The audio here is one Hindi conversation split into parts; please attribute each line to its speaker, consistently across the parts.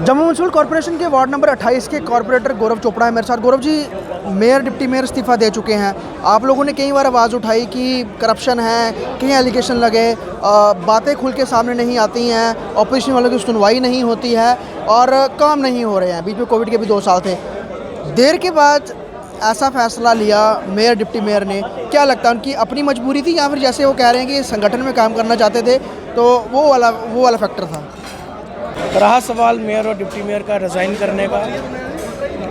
Speaker 1: जम्मू म्यूनसिपल कॉर्पोरेशन के वार्ड नंबर 28 के कॉर्पोरेटर गौरव चोपड़ा है मेरे साथ। Gaurav ji, mayor deputy mayor इस्तीफ़ा दे चुके हैं। आप लोगों ने कई बार आवाज़ उठाई कि करप्शन है, कहीं एलिगेशन लगे, बातें खुल के सामने नहीं आती हैं, ऑपोजिशन वालों की सुनवाई नहीं होती है और काम नहीं हो रहे हैं। बीच में कोविड के भी 2 साल थे। देर के बाद ऐसा फैसला लिया मेयर डिप्टी मेयर ने, क्या लगता है उनकी अपनी मजबूरी थी या फिर जैसे वो कह रहे हैं कि संगठन में काम करना चाहते थे तो वो वाला फैक्टर था?
Speaker 2: रहा सवाल मेयर और डिप्टी मेयर का रिज़ाइन करने का,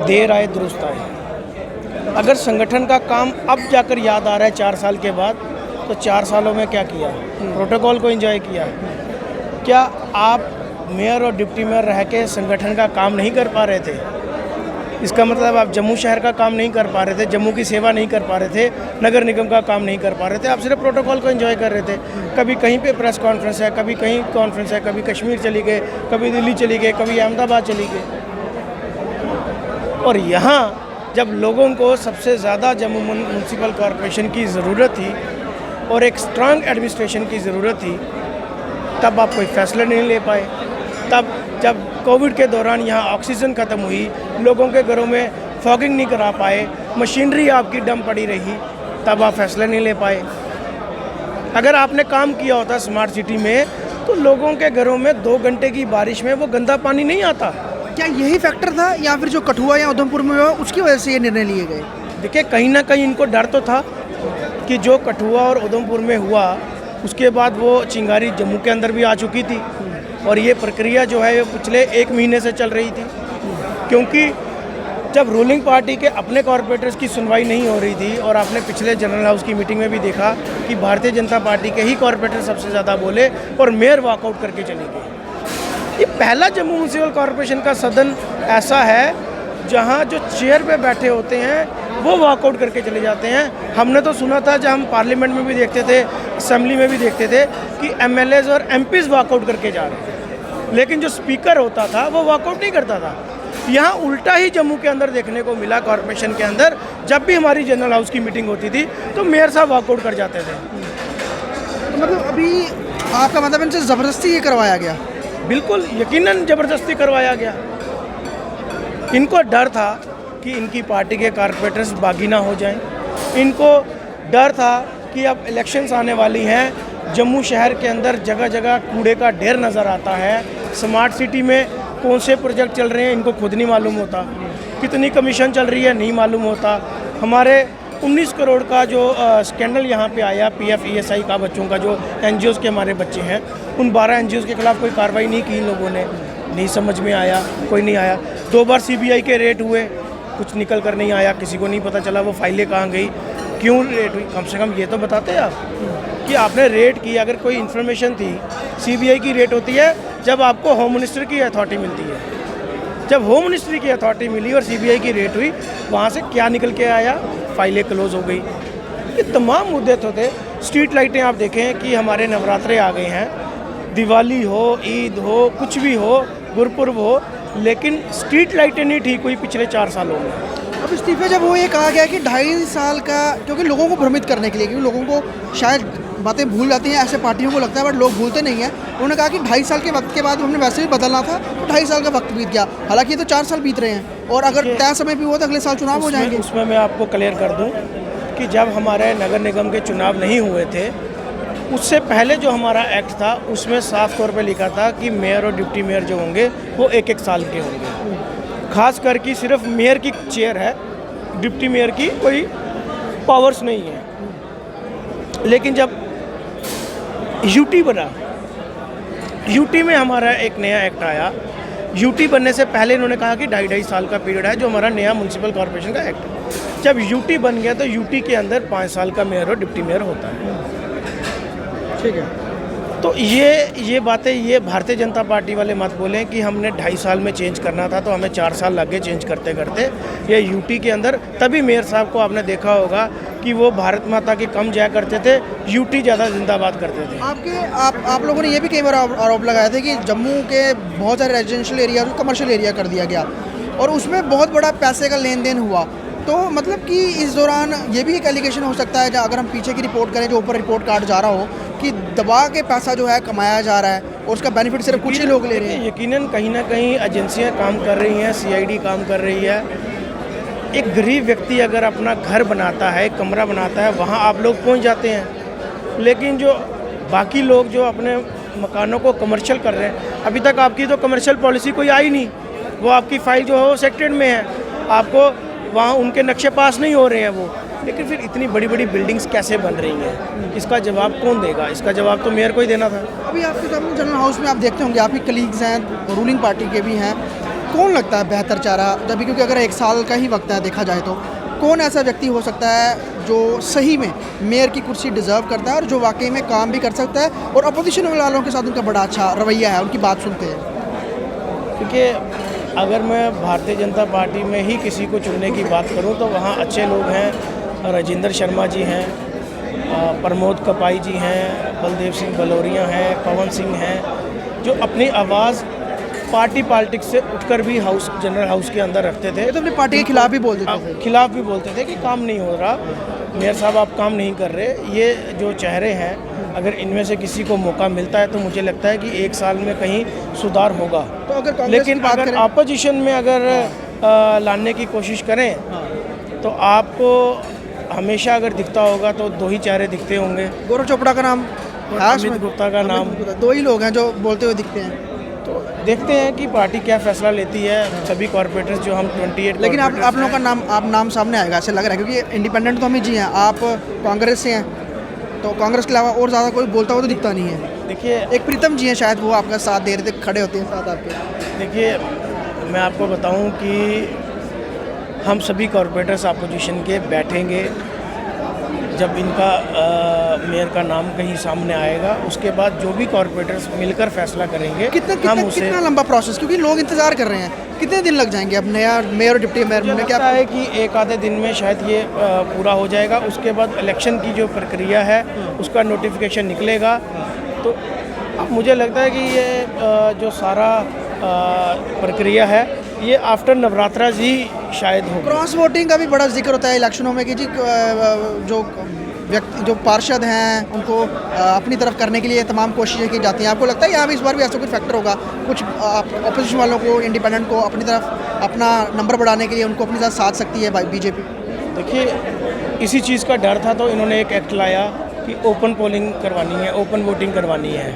Speaker 2: देर आए दुरुस्त आए। अगर संगठन का काम अब जाकर याद आ रहा है 4 साल के बाद, तो 4 सालों में क्या किया? प्रोटोकॉल को एंजॉय किया। क्या आप मेयर और डिप्टी मेयर रह के संगठन का काम नहीं कर पा रहे थे? इसका मतलब आप जम्मू शहर का काम नहीं कर पा रहे थे, जम्मू की सेवा नहीं कर पा रहे थे, नगर निगम का काम नहीं कर पा रहे थे, आप सिर्फ प्रोटोकॉल को एंजॉय कर रहे थे। कभी कहीं पे प्रेस कॉन्फ्रेंस है, कभी कहीं कॉन्फ्रेंस है, कभी कश्मीर चली गए, कभी दिल्ली चली गए, कभी अहमदाबाद चली गए। और यहाँ जब लोगों को सबसे ज़्यादा जम्मू म्यूनसिपल कॉर्पोरेशन की ज़रूरत थी और एक स्ट्रांग एडमिनिस्ट्रेशन की ज़रूरत थी, तब आप कोई फैसला नहीं ले पाए। तब जब कोविड के दौरान यहाँ ऑक्सीजन ख़त्म हुई, लोगों के घरों में फॉगिंग नहीं करा पाए, मशीनरी आपकी डम पड़ी रही, तब आप फैसला नहीं ले पाए। अगर आपने काम किया होता स्मार्ट सिटी में, तो लोगों के घरों में 2 घंटे की बारिश में वो गंदा पानी नहीं आता।
Speaker 1: क्या यही फैक्टर था या फिर जो कठुआ या उधमपुर में हुआ उसकी वजह से ये निर्णय लिए गए?
Speaker 2: देखिए, कहीं ना कहीं इनको डर तो था कि जो कठुआ और उधमपुर में हुआ, उसके बाद वो चिंगारी जम्मू के अंदर भी आ चुकी थी और ये प्रक्रिया जो है वो पिछले 1 महीने से चल रही थी। क्योंकि जब रूलिंग पार्टी के अपने कॉर्पोरेटर्स की सुनवाई नहीं हो रही थी, और आपने पिछले जनरल हाउस की मीटिंग में भी देखा कि भारतीय जनता पार्टी के ही कॉर्पोरेटर सबसे ज़्यादा बोले और मेयर वॉकआउट करके चली गई। ये पहला जम्मू म्यूनसिपल कॉर्पोरेशन का सदन ऐसा है जहाँ जो चेयर पे बैठे होते हैं वो वॉकआउट करके चले जाते हैं। हमने तो सुना था, जब हम पार्लियामेंट में भी देखते थे, असेंबली में भी देखते थे कि MLAs और MPs वॉकआउट करके जा रहे हैं, लेकिन जो स्पीकर होता था वो वॉकआउट नहीं करता था। यहाँ उल्टा ही जम्मू के अंदर देखने को मिला। कॉर्पोरेशन के अंदर जब भी हमारी जनरल हाउस की मीटिंग होती थी तो मेयर साहब वॉकआउट कर जाते थे।
Speaker 1: तो मतलब अभी आपका मतलब इनसे ज़बरदस्ती ये करवाया गया?
Speaker 2: बिल्कुल, यकीनन ज़बरदस्ती करवाया गया। इनको डर था कि इनकी पार्टी के कॉर्पोरेटर्स बागी ना हो जाएं। इनको डर था कि अब इलेक्शंस आने वाली हैं, जम्मू शहर के अंदर जगह जगह कूड़े का ढेर नज़र आता है। स्मार्ट सिटी में कौन से प्रोजेक्ट चल रहे हैं इनको खुद नहीं मालूम होता, कितनी कमीशन चल रही है नहीं मालूम होता। हमारे 19 करोड़ का जो स्कैंडल यहाँ पे आया PF ESI का, बच्चों का जो NGOs के हमारे बच्चे हैं, उन 12 NGOs के खिलाफ कोई कार्रवाई नहीं की इन लोगों ने। नहीं समझ में आया, कोई नहीं आया। 2 बार CBI के रेट हुए, कुछ निकल कर नहीं आया, किसी को नहीं पता चला वो फाइलें कहाँ गई, क्यों रेट हुई। कम से कम ये तो बताते आप कि आपने रेट की। अगर कोई इन्फॉर्मेशन थी, CBI की रेट होती है जब आपको होम मिनिस्टर की अथॉरिटी मिलती है। जब होम मिनिस्ट्री की अथॉरिटी मिली और CBI की रेट हुई, वहाँ से क्या निकल के आया? फाइलें क्लोज हो गई। ये तमाम मुद्दे तो थे। स्ट्रीट लाइटें आप देखें कि हमारे नवरात्रे आ गए हैं, दिवाली हो, ईद हो, कुछ भी हो, गुरपुर्ब हो, लेकिन स्ट्रीट लाइटें नहीं ठीक हुई पिछले 4 सालों में।
Speaker 1: अब इस्तीफे जब वो ये कहा गया कि 2.5 साल का, क्योंकि लोगों को भ्रमित करने के लिए, क्योंकि लोगों को शायद बातें भूल जाती हैं, ऐसे पार्टियों को लगता है बट लोग भूलते नहीं हैं। उन्होंने कहा कि 2.5 साल के वक्त के बाद हमने वैसे भी बदलना था, तो 2.5 साल का वक्त बीत गया। हालांकि ये तो 4 साल बीत रहे हैं और अगर तय समय भी हुआ तो अगले साल चुनाव हो जाएंगे।
Speaker 2: उसमें मैं आपको क्लियर कर दूँ कि जब हमारे नगर निगम के चुनाव नहीं हुए थे, उससे पहले जो हमारा एक्ट था उसमें साफ तौर पे लिखा था कि मेयर और डिप्टी मेयर जो होंगे वो 1-1 साल के होंगे। खास करके सिर्फ मेयर की चेयर है, डिप्टी मेयर की कोई पावर्स नहीं है। लेकिन जब यूटी बना, यूटी में हमारा एक नया एक्ट आया। यूटी बनने से पहले इन्होंने कहा कि 2.5 साल का पीरियड है, जो हमारा नया म्यूनसिपल कॉर्पोरेशन का एक्ट है। जब यूटी बन गया तो यूटी के अंदर 5 साल का मेयर और डिप्टी मेयर होता है।
Speaker 1: ठीक है,
Speaker 2: तो ये बातें ये भारतीय जनता पार्टी वाले मत बोलें कि हमने 2.5 साल में चेंज करना था तो हमें 4 साल लग गए चेंज करते करते। ये यूटी के अंदर तभी मेयर साहब को आपने देखा होगा कि वो भारत माता की कम जाया करते थे, यूटी ज़्यादा जिंदाबाद करते थे।
Speaker 1: आप लोगों ने ये भी कई बार आरोप लगाया था कि जम्मू के बहुत सारे रेजिडेंशियल एरिया को कमर्शियल एरिया कर दिया गया और उसमें बहुत बड़ा पैसे का लेन देन हुआ। तो मतलब कि इस दौरान ये भी एक एलिगेशन हो सकता है, अगर हम पीछे की रिपोर्ट करें, जो ऊपर रिपोर्ट कार्ड जा रहा हो, कि दबा के पैसा जो है कमाया जा रहा है और उसका बेनिफिट सिर्फ कुछ ही लोग ले रहे हैं?
Speaker 2: यकीनन कहीं ना कहीं एजेंसियां काम कर रही हैं, सीआईडी काम कर रही है। एक गरीब व्यक्ति अगर अपना घर बनाता है, कमरा बनाता है, वहाँ आप लोग पहुँच जाते हैं, लेकिन जो बाकी लोग जो अपने मकानों को कमर्शियल कर रहे हैं, अभी तक आपकी तो कमर्शियल पॉलिसी कोई आई नहीं, वो आपकी फ़ाइल जो है वो सेक्रेटेड में है, आपको वहाँ उनके नक्शे पास नहीं हो रहे हैं वो। लेकिन फिर इतनी बड़ी बड़ी बिल्डिंग्स कैसे बन रही हैं, इसका जवाब कौन देगा? इसका जवाब तो मेयर को ही देना था।
Speaker 1: अभी आपके सामने जनरल हाउस में आप देखते होंगे, आपके कलीग्स हैं, रूलिंग पार्टी के भी हैं, कौन लगता है बेहतर चारा? जब क्योंकि अगर 1 साल का ही वक्त है देखा जाए तो कौन ऐसा व्यक्ति हो सकता है जो सही में मेयर की कुर्सी डिज़र्व करता है और जो वाकई में काम भी कर सकता है और अपोजिशन वालों के साथ उनका बड़ा अच्छा रवैया है, उनकी बात सुनते हैं?
Speaker 2: क्योंकि अगर मैं भारतीय जनता पार्टी में ही किसी को चुनने की बात करूं तो वहाँ अच्छे लोग हैं, राजेंद्र शर्मा जी हैं, प्रमोद कपाई जी हैं, बलदेव सिंह बलौरिया हैं, पवन सिंह हैं, जो अपनी आवाज़ पार्टी पॉलिटिक्स से उठकर भी हाउस जनरल हाउस के अंदर रखते थे।
Speaker 1: ये तो अपनी पार्टी के खिलाफ भी बोल देते थे।
Speaker 2: खिलाफ भी बोलते थे कि काम नहीं हो रहा, मेयर साहब आप काम नहीं कर रहे। ये जो चेहरे हैं, अगर इनमें से किसी को मौका मिलता है तो मुझे लगता है कि 1 साल में कहीं सुधार होगा।
Speaker 1: तो अगर
Speaker 2: लेकिन अगर अपोजिशन में अगर लाने की कोशिश करें तो आपको हमेशा अगर दिखता होगा तो 2 ही चेहरे दिखते होंगे।
Speaker 1: गौरव चोपड़ा का नाम,
Speaker 2: अमित गुप्ता का नाम,
Speaker 1: 2 ही लोग हैं जो बोलते हुए दिखते हैं।
Speaker 2: तो देखते हैं कि पार्टी क्या फैसला लेती है। सभी कॉर्पोरेटर्स जो हम 28
Speaker 1: लेकिन आप लोगों का नाम सामने आएगा ऐसे लग रहा है, क्योंकि इंडिपेंडेंट तो हम ही जी हैं, आप कांग्रेस से हैं, तो कांग्रेस के अलावा और ज़्यादा कोई बोलता हुआ तो दिखता नहीं है।
Speaker 2: देखिए,
Speaker 1: एक प्रीतम जी हैं, शायद वो आपका साथ दे रहे थे, खड़े होते हैं साथ आपके।
Speaker 2: देखिए, मैं आपको बताऊं कि हम सभी कॉर्पोरेटर्स अपोजिशन के बैठेंगे, जब इनका मेयर का नाम कहीं सामने आएगा उसके बाद जो भी कॉर्पोरेटर्स मिलकर फैसला करेंगे।
Speaker 1: कितना लंबा प्रोसेस, क्योंकि लोग इंतजार कर रहे हैं, कितने दिन लग जाएंगे अब नया मेयर और डिप्टी मेयर में?
Speaker 2: क्या है कि 1 आधे दिन में शायद ये पूरा हो जाएगा। उसके बाद इलेक्शन की जो प्रक्रिया है उसका नोटिफिकेशन निकलेगा। तो अब मुझे लगता है कि ये जो सारा प्रक्रिया है ये आफ्टर नवरात्रा ही शायद हो।
Speaker 1: क्रॉस वोटिंग का भी बड़ा जिक्र होता है इलेक्शनों में कि जी जो व्यक्ति जो पार्षद हैं उनको अपनी तरफ करने के लिए तमाम कोशिशें की जाती हैं। आपको लगता है यहाँ भी इस बार भी ऐसा कुछ फैक्टर होगा, कुछ अपोजिशन वालों को, इंडिपेंडेंट को अपनी तरफ अपना नंबर बढ़ाने के लिए उनको अपनी साथ साथ सकती है बीजेपी?
Speaker 2: देखिए, इसी चीज़ का डर था तो इन्होंने एक एक्ट लाया कि ओपन पोलिंग करवानी है, ओपन वोटिंग करवानी है।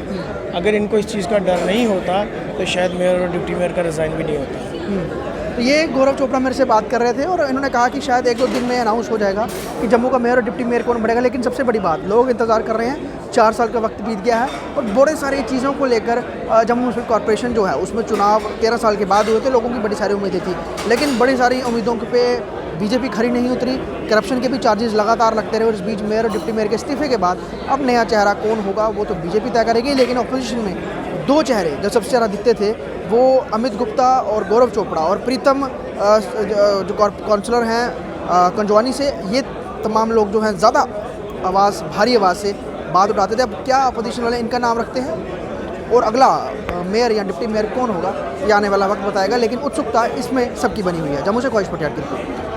Speaker 2: अगर इनको इस चीज़ का डर नहीं होता तो शायद मेयर और डिप्टी मेयर का रिज़ाइन भी नहीं होता।
Speaker 1: तो ये गौरव चोपड़ा मेरे से बात कर रहे थे और इन्होंने कहा कि शायद 1-2 दिन में अनाउंस हो जाएगा कि जम्मू का मेयर और डिप्टी मेयर कौन बढ़ेगा। लेकिन सबसे बड़ी बात, लोग इंतज़ार कर रहे हैं, 4 साल का वक्त बीत गया है और बड़े सारी चीज़ों को लेकर जम्मू म्यूनसिपल कॉर्पोरेशन जो है उसमें चुनाव 13 साल के बाद हुए थे, लोगों की बड़ी सारी उम्मीदें थी, लेकिन बड़ी सारी उम्मीदों पे बीजेपी खरी नहीं उतरी। करप्शन के भी चार्जेस लगातार लगते रहे और इस बीच मेयर और डिप्टी मेयर के इस्तीफे के बाद अब नया चेहरा कौन होगा वो तो बीजेपी तय करेगी। लेकिन अपोजिशन में 2 चेहरे जो सबसे ज़्यादा दिखते थे वो अमित गुप्ता और गौरव चोपड़ा और प्रीतम जो काउंसलर हैं कंजवानी से, ये तमाम लोग जो हैं ज़्यादा भारी आवाज़ से बात उठाते थे। अब क्या अपोजिशन वाले इनका नाम रखते हैं और अगला मेयर या डिप्टी मेयर कौन होगा ये आने वाला वक्त बताएगा। लेकिन उत्सुकता इसमें सबकी बनी हुई है। जम्मू से ख्वाहिश पटियाला की रिपोर्ट।